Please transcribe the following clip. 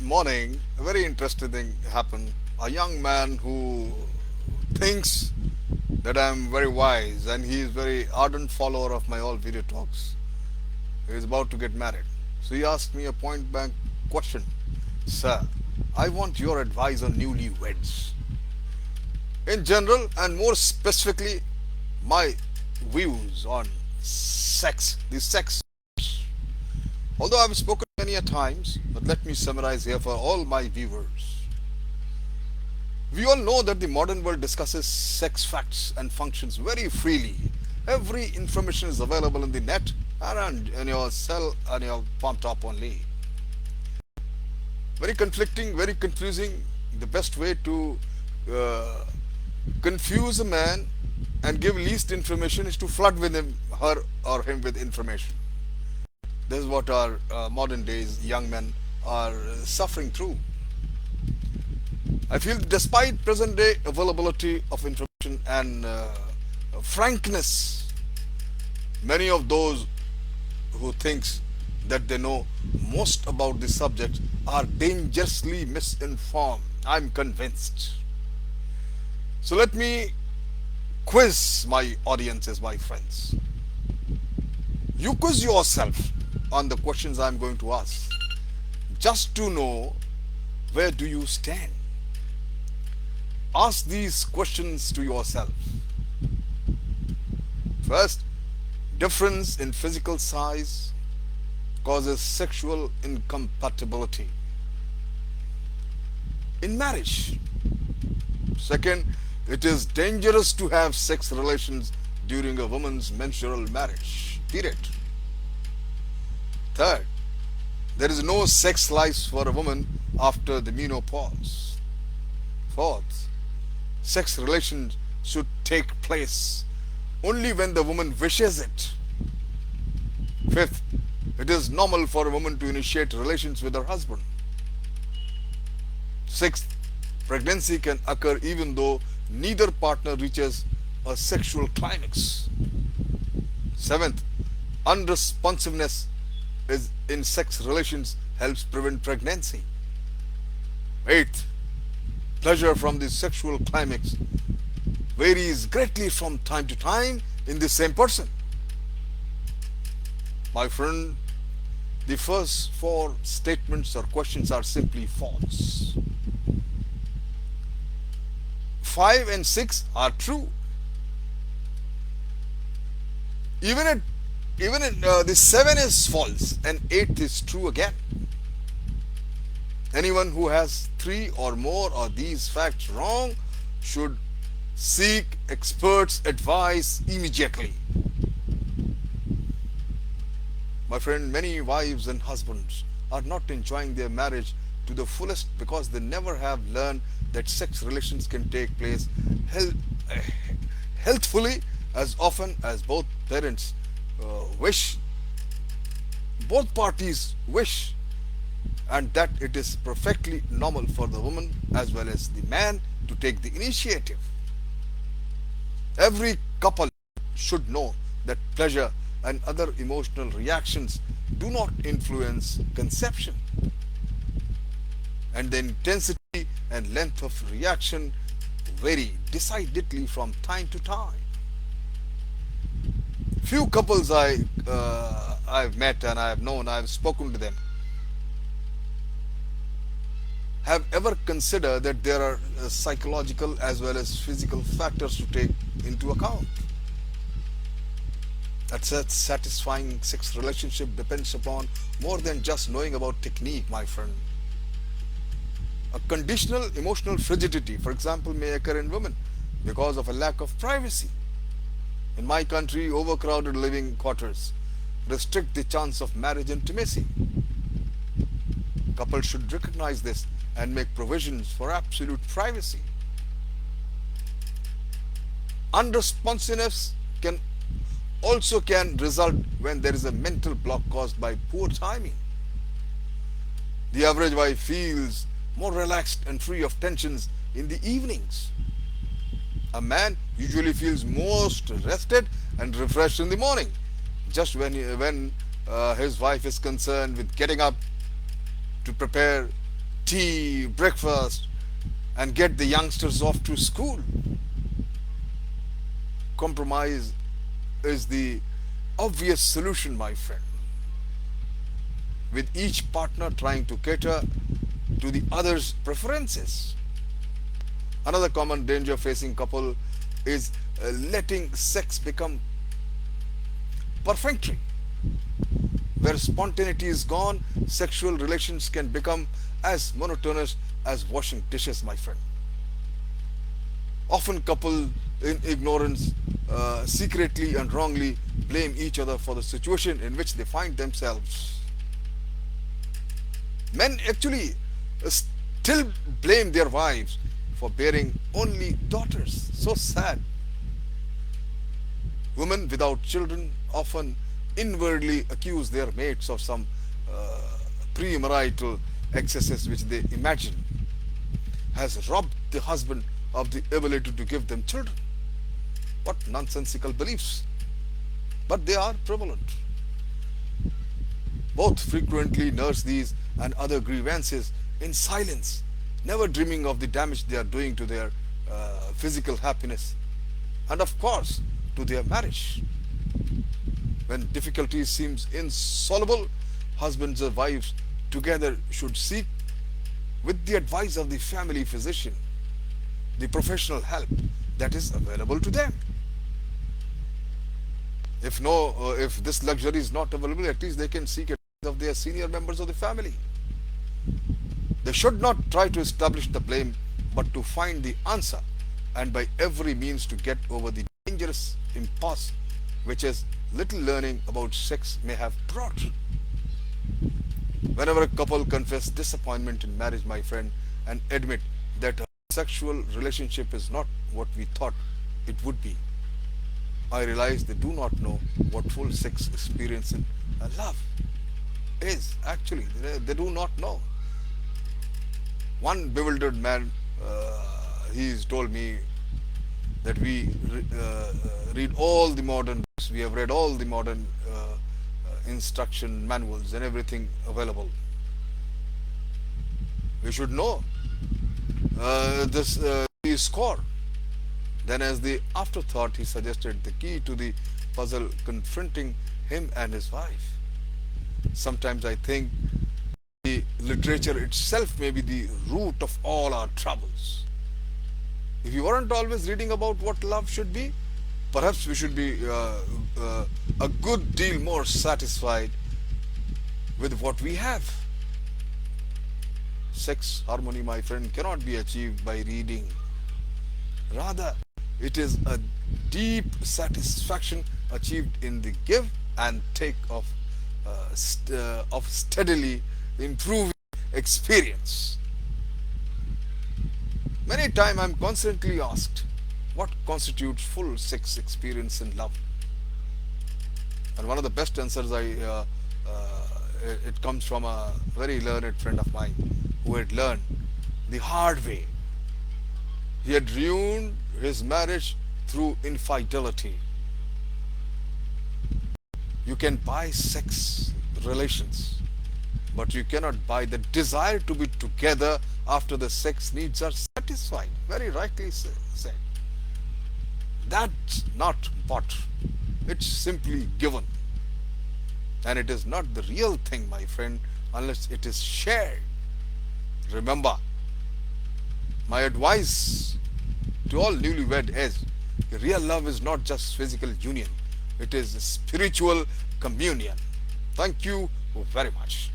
morning, a very interesting thing happened. A young man who thinks that I'm very wise and he is very ardent follower of my all video talks. He is about to get married. So he asked me a point blank question. Sir, I want your advice on newlyweds. In general and more specifically, my views on sex, the sex. Although I've spoken many a times, but let me summarize here for all my viewers. We all know that the modern world discusses sex facts and functions very freely. Every information is available in the net and in your cell and your palm top only. Very conflicting, very confusing. The best way to uh, confuse a man and give least information is to flood with him, her or him with information. This is what our modern days young men are suffering through. I feel despite present day availability of information and frankness, many of those who thinks that they know most about this subject are dangerously misinformed. I'm convinced. So let me quiz my audiences, my friends. You quiz yourself on the questions I'm going to ask, just to know where do you stand. Ask these questions to yourself. First, difference in physical size causes sexual incompatibility in marriage. Second, it is dangerous to have sex relations during a woman's menstrual marriage. Period. Third, there is no sex life for a woman after the menopause. Fourth, sex relations should take place only when the woman wishes it. Fifth, it is normal for a woman to initiate relations with her husband. Sixth, pregnancy can occur even though neither partner reaches a sexual climax. Seventh, unresponsiveness is in sex relations helps prevent pregnancy. Eighth, pleasure from the sexual climax varies greatly from time to time in the same person. My friend, the first four statements or questions are simply false. 5 and 6 are true. Even the 7 is false and 8 is true again. Anyone who has 3 or more of these facts wrong should seek experts' advice immediately. My friend, many wives and husbands are not enjoying their marriage to the fullest because they never have learned that sex relations can take place healthfully as often as wish, both parties wish, and that it is perfectly normal for the woman as well as the man to take the initiative. Every couple should know that pleasure and other emotional reactions do not influence conception, and the intensity and length of reaction vary decidedly from time to time. Few couples I've met and I've known, I've spoken to them, have ever considered that there are psychological as well as physical factors to take into account. That satisfying sex relationship depends upon more than just knowing about technique, my friend. A conditional emotional frigidity, for example, may occur in women because of a lack of privacy. In my country, overcrowded living quarters restrict the chance of marriage intimacy. Couples should recognize this and make provisions for absolute privacy. Unresponsiveness can result when there is a mental block caused by poor timing. The average wife feels more relaxed and free of tensions in the evenings. A man usually feels most rested and refreshed in the morning, just when his wife is concerned with getting up to prepare tea, breakfast, and get the youngsters off to school. Compromise is the obvious solution, my friend, with each partner trying to cater to the other's preferences. Another common danger facing couple is letting sex become perfunctory. Where spontaneity is gone, sexual relations can become as monotonous as washing dishes, my friend. Often couple in ignorance secretly and wrongly blame each other for the situation in which they find themselves. Men actually still blame their wives for bearing only daughters. So sad. Women without children often inwardly accuse their mates of some premarital excesses which they imagine has robbed the husband of the ability to give them children. What nonsensical beliefs! But they are prevalent. Both frequently nurse these and other grievances in silence, never dreaming of the damage they are doing to their physical happiness and, of course, to their marriage. When difficulty seems insoluble, husbands and wives together should seek, with the advice of the family physician, the professional help that is available to them. If this luxury is not available, at least they can seek advice of their senior members of the family. They should not try to establish the blame, but to find the answer, and by every means to get over the dangerous impasse which is little learning about sex may have brought. Whenever a couple confess disappointment in marriage, my friend, and admit that a sexual relationship is not what we thought it would be, I realize they do not know what full sex experience in love is. Actually, they do not know. One bewildered man, he's told me that we read all the modern books, we have read all the modern instruction manuals and everything available. We should know the score. Then, as the afterthought, he suggested the key to the puzzle confronting him and his wife. Sometimes I think the literature itself may be the root of all our troubles. If you weren't always reading about what love should be, perhaps we should be a good deal more satisfied with what we have. Sex harmony, my friend, cannot be achieved by reading. Rather, it is a deep satisfaction achieved in the give and take of steadily improving experience. Many times I am constantly asked, what constitutes full sex experience in love? And one of the best answers it comes from a very learned friend of mine who had learned the hard way. He had ruined his marriage through infidelity. You can buy sex relations, but you cannot buy the desire to be together after the sex needs are satisfied. Very rightly said. That's not bought. It's simply given. And it is not the real thing, my friend, unless it is shared. Remember, my advice to all newlywed is, real love is not just physical union. It is spiritual communion. Thank you very much.